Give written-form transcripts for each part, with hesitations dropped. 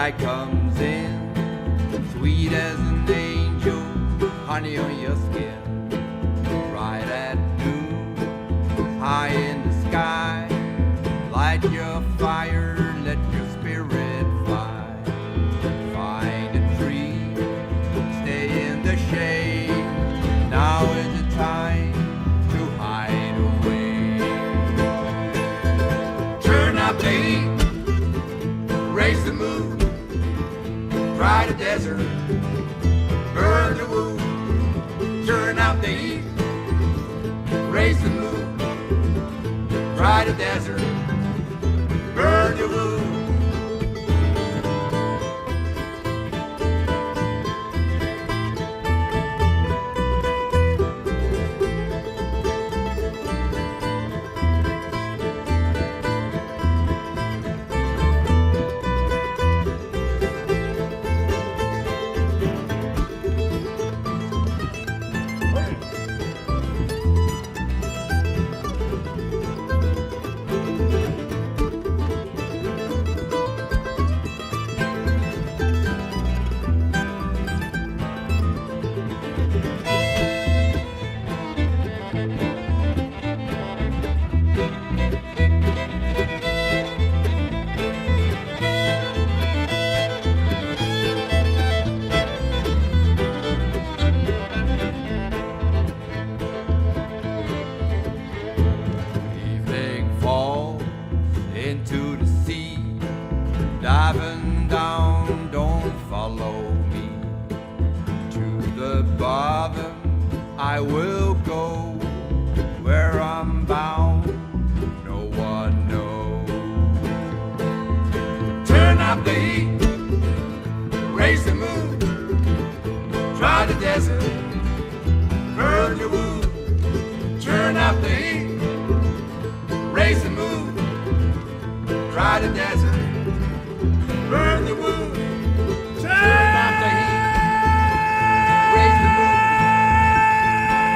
light comes in, sweet as an angel, honey on your skin. Right at noon, high in the sky, light your fire, let your spirit fly. Find a tree, stay in the shade, now is the time to hide away. Turn up the heat, raise the mood, dry the desert, burn the wood. Turn out the heat, raise the mood, dry the desert, burn the wood. Into the sea, diving down, don't follow me. To the bottom I will go, where I'm bound no one knows. Turn up the heat, raise the mood, dry the desert, burn the wood. Turn up the heat, raise the mood, dry the desert, burn the wood. Turn out the heat, raise the mood,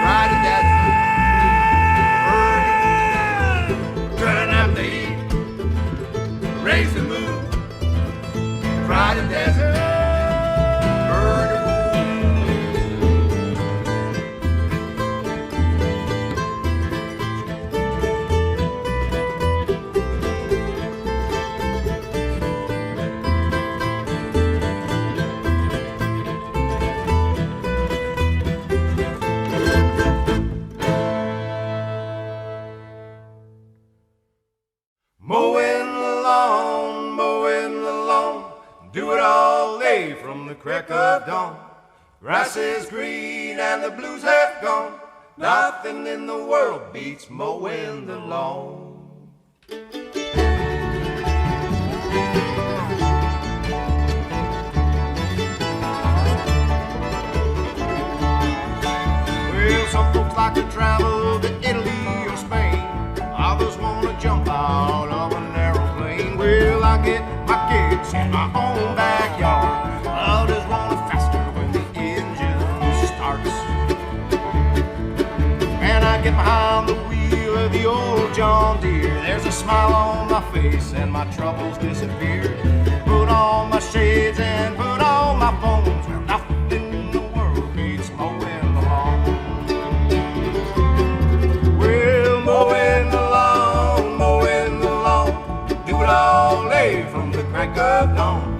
dry the desert, burn the wood. Turn out the heat, raise the mood, dry the desert, burn the wood. Mowing the lawn, do it all day from the crack of dawn. Grass is green and the blues have gone. Nothing in the world beats mowing the lawn. Well, some folks like to travel to Italy or Spain. Others want to jump out of an aeroplane. Well, I get my kicks in my own backyard. Others want it faster when the engine starts. And I get behind the wheel of the old John Deere. There's a smile on my face and my troubles disappear. Put on my shades and put on my phones. Well, nothing in the world beats mowing the lawn. Well, mowing the lawn, do it all day from the crack of dawn.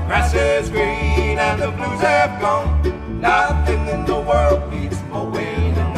Grass is green and the blues have gone. Nothing in the world beats mowing the lawn.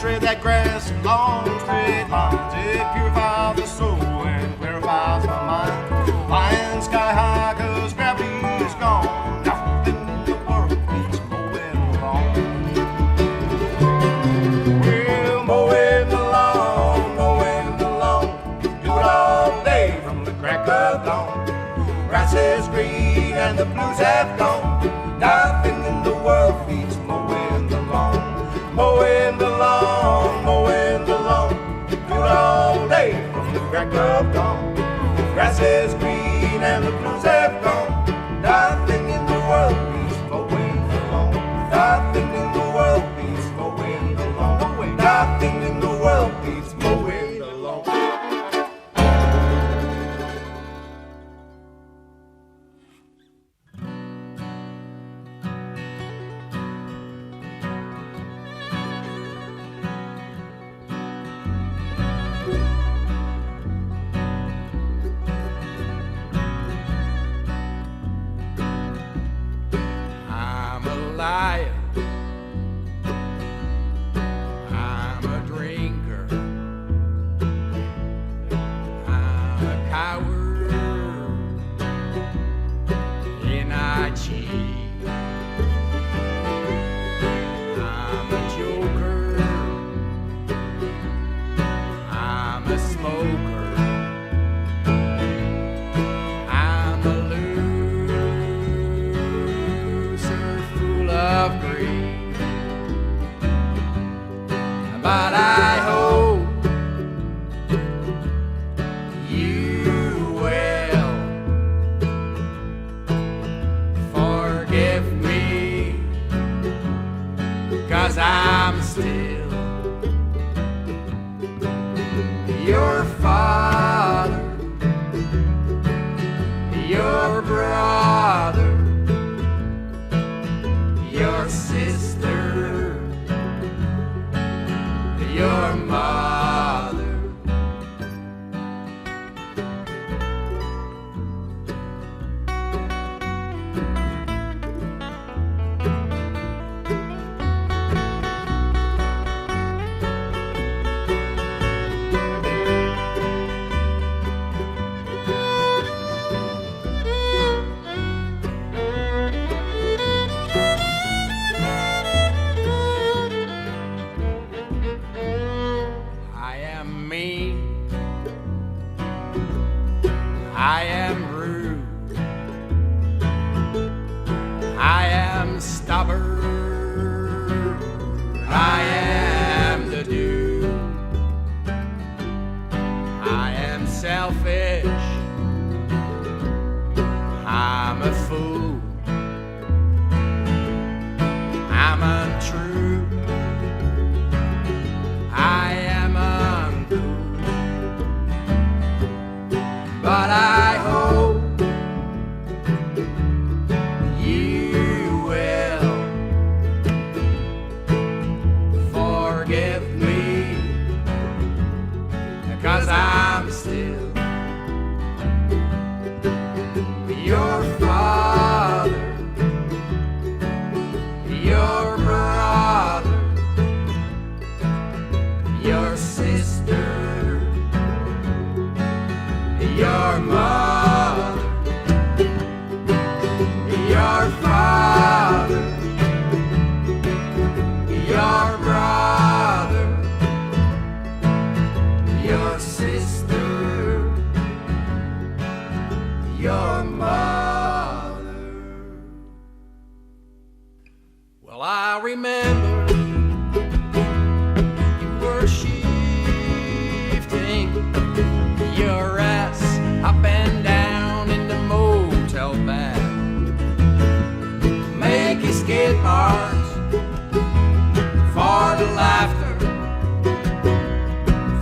Shred that grass in long straight lines. It purifies the soul and clarifies liar. I'm a drinker. I'm a coward. And I cheat. I'm a joker. I'm a smoker. But I hope you will forgive me, 'cause I'm still your father, your brother, your sister, your mother. I am rude. I am stubborn. I am the dude. I am selfish. I'm a fool. I'm untrue. I am uncool. But I hope you will forgive me, 'cause I'm still your father, your brother, your sister, your mother, your father, your brother, your sister, your mother. Well, I remember you were shifting your ass up and down in the motel back, making skid marks for the laughter,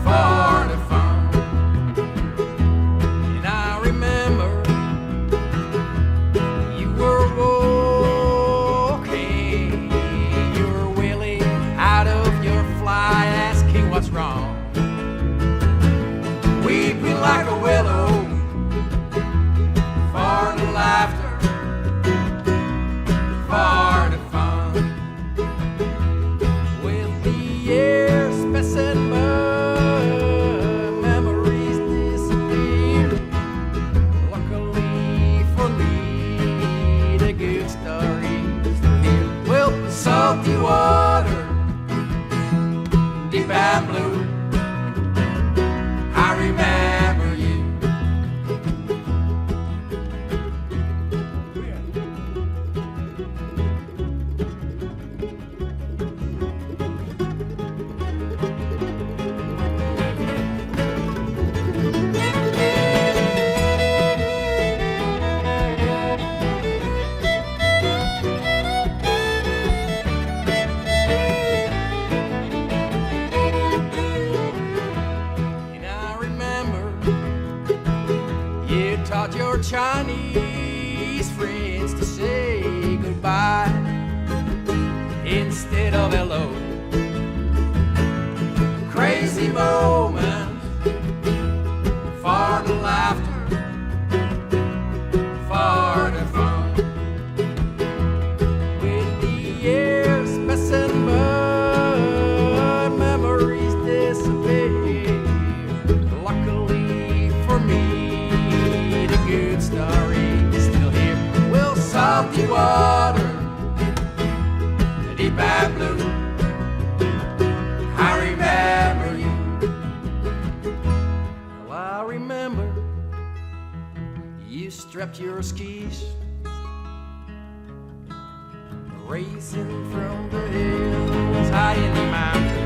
for the fun. And I remember you were walking your willy out of your fly, asking what's wrong, weeping like a willow for the laughter, for the fun. With the years passing by, memories disappear. Luckily for me, the good story's here. Well, salty water, deep and blue, I remember you. deep and blue. I remember you. Well, I remember you strapped your skis, racing from the hills high in the mountains.